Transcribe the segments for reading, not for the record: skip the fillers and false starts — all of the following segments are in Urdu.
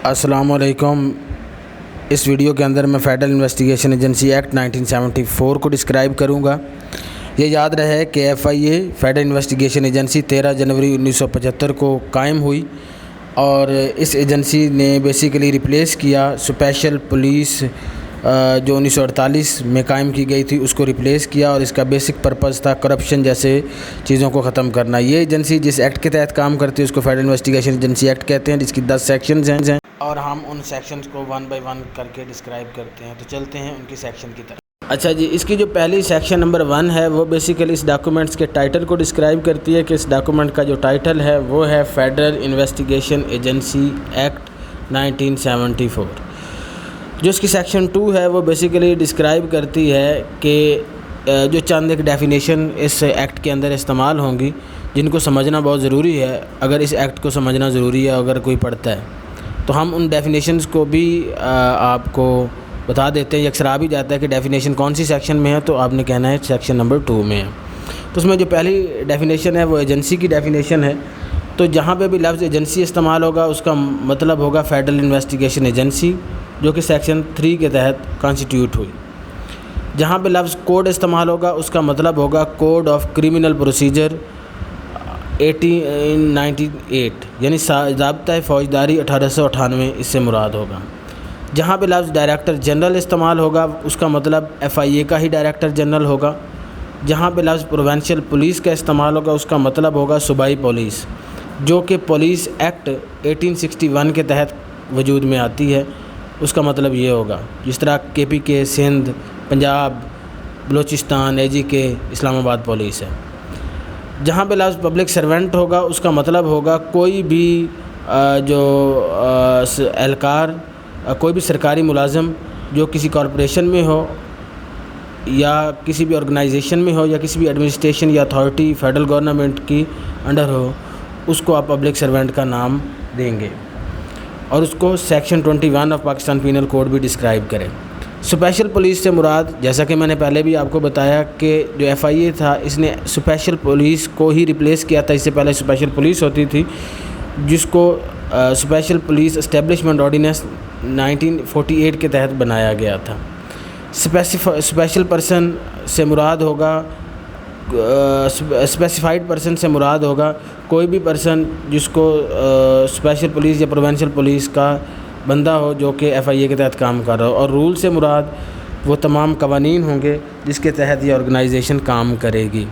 السلام علیکم۔ اس ویڈیو کے اندر میں فیڈرل انویسٹیگیشن ایجنسی ایکٹ 1974 کو ڈسکرائب کروں گا۔ یہ یاد رہے کہ FIA فیڈرل انویسٹیگیشن ایجنسی 13 جنوری 1975 کو قائم ہوئی اور اس ایجنسی نے بیسیکلی ریپلیس کیا اسپیشل پولیس جو 1948 میں قائم کی گئی تھی، اس کو ریپلیس کیا، اور اس کا بیسک پرپز تھا کرپشن جیسے چیزوں کو ختم کرنا۔ یہ ایجنسی جس ایکٹ کے تحت کام کرتی ہے اس کو فیڈرل انویسٹیگیشن ایجنسی ایکٹ کہتے ہیں، جس کی 10 سیکشنز ہیں اور ہم ان سیکشنز کو 1 بائی 1 کر کے ڈسکرائب کرتے ہیں۔ تو چلتے ہیں ان کی سیکشن کی طرف۔ اچھا جی، اس کی جو پہلی سیکشن نمبر 1 ہے وہ بیسیکلی اس ڈاکومنٹس کے ٹائٹل کو ڈسکرائب کرتی ہے کہ اس ڈاکومنٹ کا جو ٹائٹل ہے وہ ہے فیڈرل انویسٹیگیشن ایجنسی ایکٹ 1974۔ جو اس کی سیکشن 2 ہے وہ بیسیکلی ڈسکرائب کرتی ہے کہ جو چند ایک ڈیفینیشن اس ایکٹ کے اندر استعمال ہوں گی جن کو سمجھنا بہت ضروری ہے۔ اگر اس ایکٹ کو سمجھنا ضروری ہے اگر کوئی پڑھتا ہے تو ہم ان ڈیفینیشنز کو بھی آپ کو بتا دیتے ہیں۔ اکثر آ بھی جاتا ہے کہ ڈیفینیشن کون سی سیکشن میں ہے، تو آپ نے کہنا ہے سیکشن نمبر 2 میں ہے۔ تو اس میں جو پہلی ڈیفینیشن ہے وہ ایجنسی کی ڈیفینیشن ہے۔ تو جہاں پہ بھی لفظ ایجنسی استعمال ہوگا اس کا مطلب ہوگا فیڈرل انویسٹیگیشن ایجنسی، جو کہ سیکشن 3 کے تحت کانسٹیٹیوٹ ہوئی۔ جہاں پہ لفظ کوڈ استعمال ہوگا اس کا مطلب ہوگا کوڈ آف کرمنل پروسیجر 1898، یعنی ضابطۂ فوجداری 1898 اس سے مراد ہوگا۔ جہاں پہ لفظ ڈائریکٹر جنرل استعمال ہوگا اس کا مطلب FIA کا ہی ڈائریکٹر جنرل ہوگا۔ جہاں پہ لفظ پروونشل پولیس کا استعمال ہوگا اس کا مطلب ہوگا صوبائی پولیس، جو کہ پولیس ایکٹ 1861 کے تحت وجود میں آتی ہے۔ اس کا مطلب یہ ہوگا جس طرح KPK سندھ، پنجاب، بلوچستان، AG کے اسلام آباد پولیس ہے۔ جہاں پہ لفظ پبلک سرونٹ ہوگا اس کا مطلب ہوگا کوئی بھی جو اہلکار، کوئی بھی سرکاری ملازم جو کسی کارپوریشن میں ہو یا کسی بھی آرگنائزیشن میں ہو یا کسی بھی ایڈمنسٹریشن یا اتھارٹی فیڈرل گورنمنٹ کی انڈر ہو، اس کو آپ پبلک سرونٹ کا نام دیں گے، اور اس کو section 21 of Pakistan penal code بھی ڈسکرائب کرے۔ اسپیشل پولیس سے مراد، جیسا کہ میں نے پہلے بھی آپ کو بتایا کہ جو FIA تھا اس نے اسپیشل پولیس کو ہی ریپلیس کیا تھا۔ اس سے پہلے اسپیشل پولیس ہوتی تھی جس کو اسپیشل پولیس اسٹیبلشمنٹ آرڈیننس 1948 کے تحت بنایا گیا تھا۔ اسپیشل پرسن سے مراد ہوگا، اسپیسیفائڈ پرسن سے مراد ہوگا کوئی بھی پرسن جس کو اسپیشل پولیس یا پروونشل پولیس کا بندہ ہو جو کہ FIA کے تحت کام کر رہا ہو، اور رول سے مراد وہ تمام قوانین ہوں گے جس کے تحت یہ آرگنائزیشن کام کرے گی۔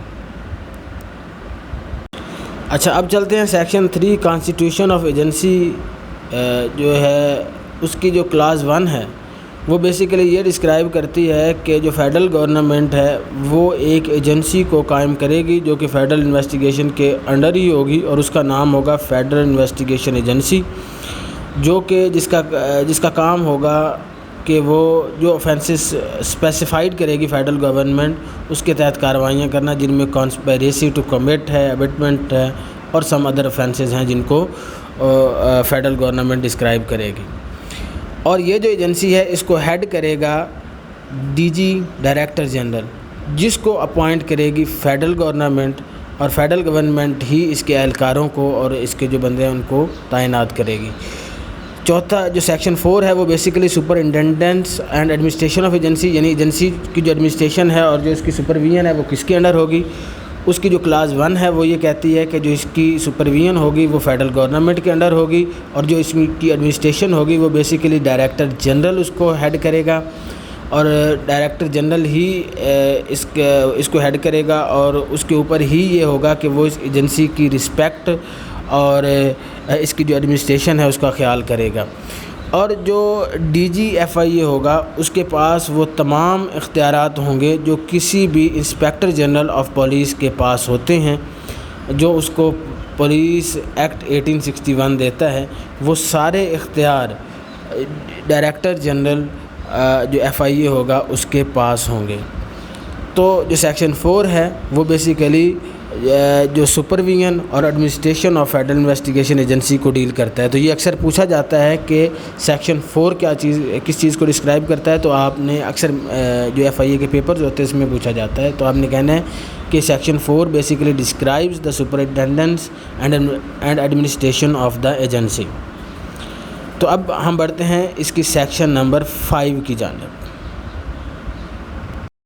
اچھا، اب چلتے ہیں سیکشن 3 کانسٹیٹیوشن آف ایجنسی جو ہے اس کی جو کلاس 1 ہے وہ بیسیکلی یہ ڈسکرائب کرتی ہے کہ جو فیڈرل گورنمنٹ ہے وہ ایک ایجنسی کو قائم کرے گی جو کہ فیڈرل انویسٹیگیشن کے انڈر ہی ہوگی، اور اس کا نام ہوگا فیڈرل انویسٹیگیشن ایجنسی، جو کہ جس کا کام ہوگا کہ وہ جو offenses اسپیسیفائڈ کرے گی فیڈرل گورنمنٹ، اس کے تحت کارروائیاں کرنا، جن میں کانسپیریسی ٹو کمٹ ہے، ابٹمنٹ ہے، اور سم ادر offenses ہیں جن کو فیڈرل گورنمنٹ ڈسکرائب کرے گی۔ اور یہ جو ایجنسی ہے اس کو ہیڈ کرے گا DG ڈائریکٹر جنرل، جس کو اپوائنٹ کرے گی فیڈرل گورنمنٹ، اور فیڈرل گورنمنٹ ہی اس کے اہلکاروں کو اور اس کے جو بندے ہیں ان کو تعینات کرے گی۔ چوتھا جو سیکشن 4 ہے وہ basically superintendents and administration of agency, یعنی ایجنسی کی جو ایڈمنسٹریشن ہے اور جو اس کی سپرویژن ہے وہ کس کے انڈر ہوگی۔ اس کی جو کلاس 1 ہے وہ یہ کہتی ہے کہ جو اس کی سپرویژن ہوگی وہ فیڈرل گورنمنٹ کے انڈر ہوگی، اور جو اس کی ایڈمنسٹریشن ہوگی وہ بیسیکلی ڈائریکٹر جنرل اس کو ہیڈ کرے گا، اور ڈائریکٹر جنرل ہی اس کو ہیڈ کرے گا، اور اس کے اوپر ہی یہ ہوگا کہ وہ اس ایجنسی کی رسپیکٹ اور اس کی جو ایڈمنسٹریشن ہے اس کا خیال کرے گا۔ اور جو DG FIA ہوگا اس کے پاس وہ تمام اختیارات ہوں گے جو کسی بھی انسپیکٹر جنرل آف پولیس کے پاس ہوتے ہیں، جو اس کو پولیس ایکٹ 1861 دیتا ہے۔ وہ سارے اختیار ڈائریکٹر جنرل جو FIA ہوگا اس کے پاس ہوں گے۔ تو جو سیکشن 4 ہے وہ بیسیکلی جو سپرویژن اور administration of federal investigation agency کو ڈیل کرتا ہے۔ تو یہ اکثر پوچھا جاتا ہے کہ سیکشن 4 کس چیز کو ڈسکرائب کرتا ہے، تو آپ نے اکثر جو FIA کے پیپرز ہوتے ہیں اس میں پوچھا جاتا ہے، تو آپ نے کہنا ہے کہ section 4 basically describes the superintendence and administration of the agency. تو اب ہم بڑھتے ہیں اس کی سیکشن نمبر 5 کی جانب۔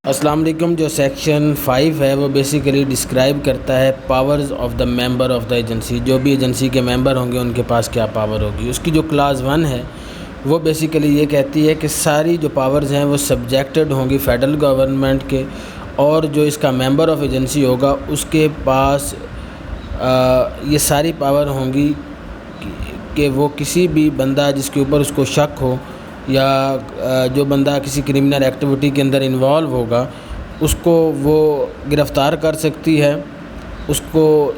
السلام علیکم۔ جو سیکشن 5 ہے وہ بیسیکلی ڈسکرائب کرتا ہے powers of the member of the agency, جو بھی ایجنسی کے ممبر ہوں گے ان کے پاس کیا پاور ہوگی۔ اس کی جو کلاس 1 ہے وہ بیسیکلی یہ کہتی ہے کہ ساری جو پاورز ہیں وہ سبجیکٹڈ ہوں گی فیڈرل گورنمنٹ کے، اور جو اس کا ممبر آف ایجنسی ہوگا اس کے پاس یہ ساری پاور ہوں گی کہ وہ کسی بھی بندہ جس کے اوپر اس کو شک ہو، یا جو بندہ کسی کرمنل ایکٹیویٹی کے اندر انوالو ہوگا، اس کو وہ گرفتار کر سکتی ہے، اس کو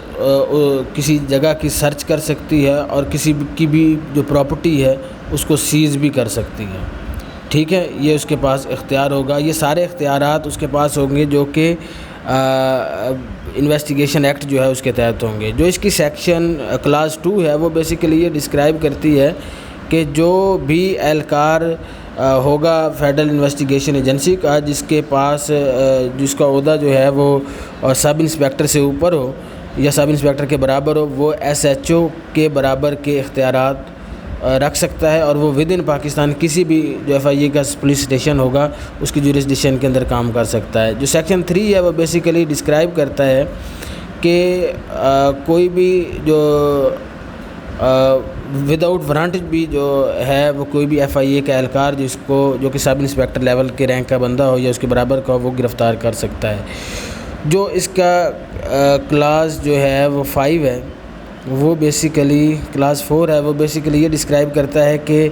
کسی جگہ کی سرچ کر سکتی ہے، اور کسی کی بھی جو پراپرٹی ہے اس کو سیز بھی کر سکتی ہے۔ ٹھیک ہے، یہ اس کے پاس اختیار ہوگا۔ یہ سارے اختیارات اس کے پاس ہوں گے جو کہ انویسٹیگیشن ایکٹ جو ہے اس کے تحت ہوں گے۔ جو اس کی سیکشن کلاس 2 ہے وہ بیسیکلی یہ ڈسکرائب کرتی ہے کہ جو بھی اہلکار ہوگا فیڈرل انویسٹیگیشن ایجنسی کا، جس کے پاس جس کا عہدہ جو ہے وہ سب انسپیکٹر سے اوپر ہو یا سب انسپیکٹر کے برابر ہو، وہ ایس ایچ او کے برابر کے اختیارات رکھ سکتا ہے، اور وہ ود ان پاکستان کسی بھی جو ایف آئی اے کا پولیس اسٹیشن ہوگا اس کی جورسڈکشن کے اندر کام کر سکتا ہے۔ جو سیکشن 3 ہے وہ بیسیکلی ڈسکرائب کرتا ہے کہ کوئی بھی جو وداؤٹ وارنٹ بھی جو ہے وہ کوئی بھی ایف آئی اے کا اہلکار جو کہ سب انسپیکٹر لیول کے رینک کا بندہ ہو یا اس کے برابر کا ہو، وہ گرفتار کر سکتا ہے۔ جو اس کا کلاس جو ہے وہ 5 ہے، وہ بیسیکلی کلاس 4 ہے، وہ بیسیکلی یہ ڈسکرائب کرتا ہے کہ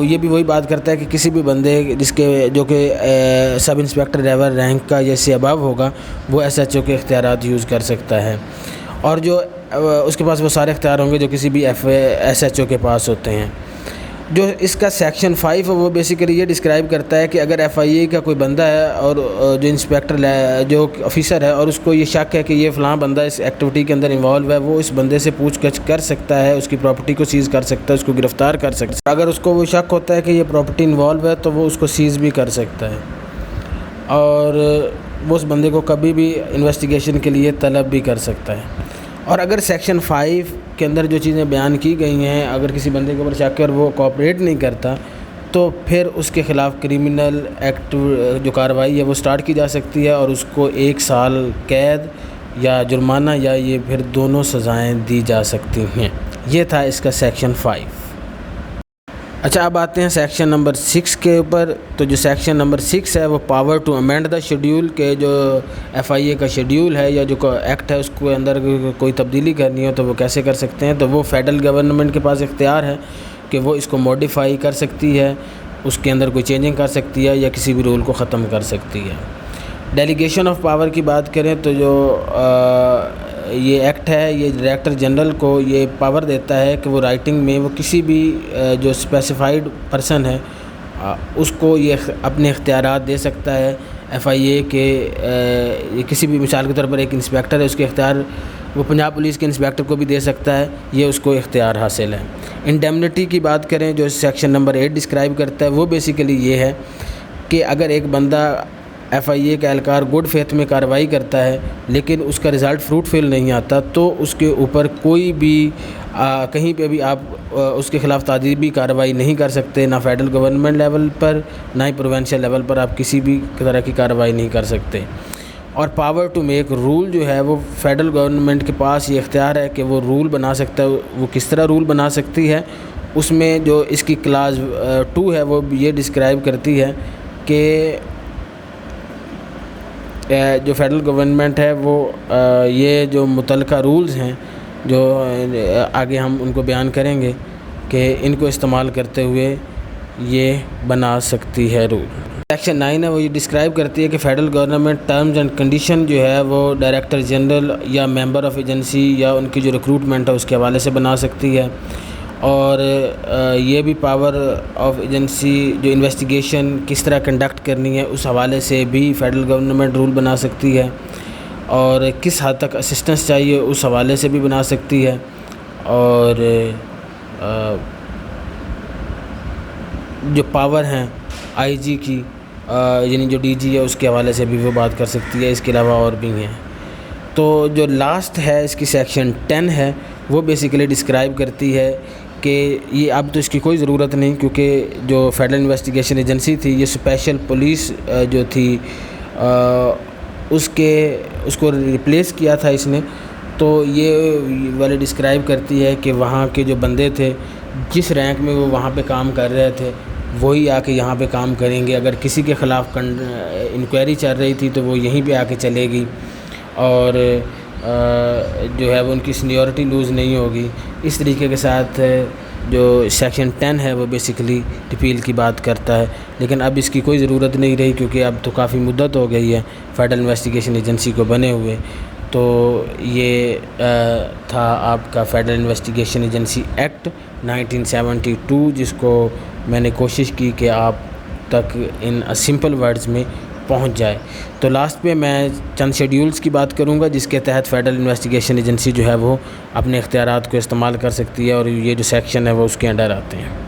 یہ بھی وہی بات کرتا ہے کہ کسی بھی بندے جو کہ سب انسپیکٹر لیول رینک کا یا اس سے ابو ہوگا، وہ ایس ایچ او کے اختیارات یوز کر سکتا ہے، اور جو اس کے پاس وہ سارے اختیار ہوں گے جو کسی بھی ایس ایچ او کے پاس ہوتے ہیں۔ جو اس کا سیکشن 5 ہے وہ بیسیکلی یہ ڈسکرائب کرتا ہے کہ اگر ایف آئی اے کا کوئی بندہ ہے اور جو انسپیکٹر جو آفیسر ہے اور اس کو یہ شک ہے کہ یہ فلاں بندہ اس ایکٹیویٹی کے اندر انوالو ہے، وہ اس بندے سے پوچھ گچھ کر سکتا ہے، اس کی پراپرٹی کو سیز کر سکتا ہے، اس کو گرفتار کر سکتا ہے۔ اگر اس کو وہ شک ہوتا ہے کہ یہ پراپرٹی انوالو ہے تو وہ اس کو سیز بھی کر سکتا ہے، اور وہ اس بندے کو کبھی بھی انویسٹیگیشن کے لیے طلب بھی کر سکتا ہے۔ اور اگر سیکشن 5 کے اندر جو چیزیں بیان کی گئی ہیں، اگر کسی بندے کے اوپر شک کر وہ کوآپریٹ نہیں کرتا تو پھر اس کے خلاف کرمنل ایکٹ جو کارروائی ہے وہ سٹارٹ کی جا سکتی ہے، اور اس کو 1 سال قید یا جرمانہ یا یہ پھر دونوں سزائیں دی جا سکتی ہیں۔ یہ تھا اس کا سیکشن 5۔ اچھا، اب آتے ہیں سیکشن نمبر 6 کے اوپر۔ تو جو سیکشن نمبر 6 ہے وہ power to amend the schedule, کے جو ایف آئی اے کا شیڈیول ہے یا جو ایکٹ ہے اس کے اندر کوئی تبدیلی کرنی ہو تو وہ کیسے کر سکتے ہیں۔ تو وہ فیڈرل گورنمنٹ کے پاس اختیار ہے کہ وہ اس کو موڈیفائی کر سکتی ہے، اس کے اندر کوئی چینجنگ کر سکتی ہے یا کسی بھی رول کو ختم کر سکتی ہے۔ ڈیلیگیشن آف پاور کی بات کریں تو جو یہ ایکٹ ہے یہ ڈائریکٹر جنرل کو یہ پاور دیتا ہے کہ وہ رائٹنگ میں وہ کسی بھی جو اسپیسیفائڈ پرسن ہے اس کو یہ اپنے اختیارات دے سکتا ہے۔ ایف آئی اے کے کسی بھی، مثال کے طور پر ایک انسپیکٹر ہے، اس کے اختیار وہ پنجاب پولیس کے انسپیکٹر کو بھی دے سکتا ہے، یہ اس کو اختیار حاصل ہے۔ انڈیمنٹی کی بات کریں جو سیکشن نمبر 8 ڈسکرائب کرتا ہے، وہ بیسیکلی یہ ہے کہ اگر ایک بندہ ایف آئی اے کا اہلکار گڈ فیتھ میں کارروائی کرتا ہے لیکن اس کا رزلٹ فروٹفل نہیں آتا تو اس کے اوپر کوئی بھی کہیں پہ بھی آپ اس کے خلاف تعزیری کارروائی نہیں کر سکتے، نہ فیڈرل گورنمنٹ لیول پر نہ ہی پروونشل لیول پر آپ کسی بھی طرح کی کارروائی نہیں کر سکتے۔ اور پاور ٹو میک رول جو ہے وہ فیڈرل گورنمنٹ کے پاس یہ اختیار ہے کہ وہ رول بنا سکتا ہے۔ وہ کس طرح رول بنا سکتی ہے، اس میں جو اس کی کلاس 2 ہے وہ یہ ڈسکرائب کرتی ہے کہ جو فیڈرل گورنمنٹ ہے وہ یہ جو متعلقہ رولز ہیں جو آگے ہم ان کو بیان کریں گے کہ ان کو استعمال کرتے ہوئے یہ بنا سکتی ہے رول۔ سیکشن 9 ہے وہ یہ ڈسکرائب کرتی ہے کہ federal government terms and condition جو ہے وہ ڈائریکٹر جنرل یا ممبر آف ایجنسی یا ان کی جو ریکروٹمنٹ ہے اس کے حوالے سے بنا سکتی ہے، اور یہ بھی پاور آف ایجنسی جو انویسٹیگیشن کس طرح کنڈکٹ کرنی ہے اس حوالے سے بھی فیڈرل گورنمنٹ رول بنا سکتی ہے، اور کس حد تک اسسٹنس چاہیے اس حوالے سے بھی بنا سکتی ہے، اور جو پاور ہیں آئی جی کی یعنی جو ڈی جی ہے اس کے حوالے سے بھی وہ بات کر سکتی ہے۔ اس کے علاوہ اور بھی ہیں۔ تو جو لاسٹ ہے اس کی سیکشن 10 ہے وہ بیسیکلی ڈسکرائب کرتی ہے کہ یہ اب تو اس کی کوئی ضرورت نہیں، کیونکہ جو فیڈرل انویسٹیگیشن ایجنسی تھی یہ اسپیشل پولیس جو تھی اس کو ریپلیس کیا تھا اس نے. تو یہ والے ڈسکرائب کرتی ہے کہ وہاں کے جو بندے تھے جس رینک میں وہ وہاں پہ کام کر رہے تھے وہی آ کے یہاں پہ کام کریں گے. اگر کسی کے خلاف انکوائری چل رہی تھی تو وہ یہیں پہ آ کے چلے گی، اور جو ہے وہ ان کی سینیورٹی لوز نہیں ہوگی. اس طریقے کے ساتھ جو سیکشن 10 ہے وہ بیسیکلی ریپیل کی بات کرتا ہے، لیکن اب اس کی کوئی ضرورت نہیں رہی کیونکہ اب تو کافی مدت ہو گئی ہے فیڈرل انویسٹیگیشن ایجنسی کو بنے ہوئے. تو یہ تھا آپ کا فیڈرل انویسٹیگیشن ایجنسی ایکٹ 1972، جس کو میں نے کوشش کی کہ آپ تک ان سمپل ورڈز میں پہنچ جائے. تو لاسٹ پہ میں چند شیڈیولز کی بات کروں گا جس کے تحت فیڈرل انویسٹیگیشن ایجنسی جو ہے وہ اپنے اختیارات کو استعمال کر سکتی ہے، اور یہ جو سیکشن ہے وہ اس کے انڈر آتے ہیں.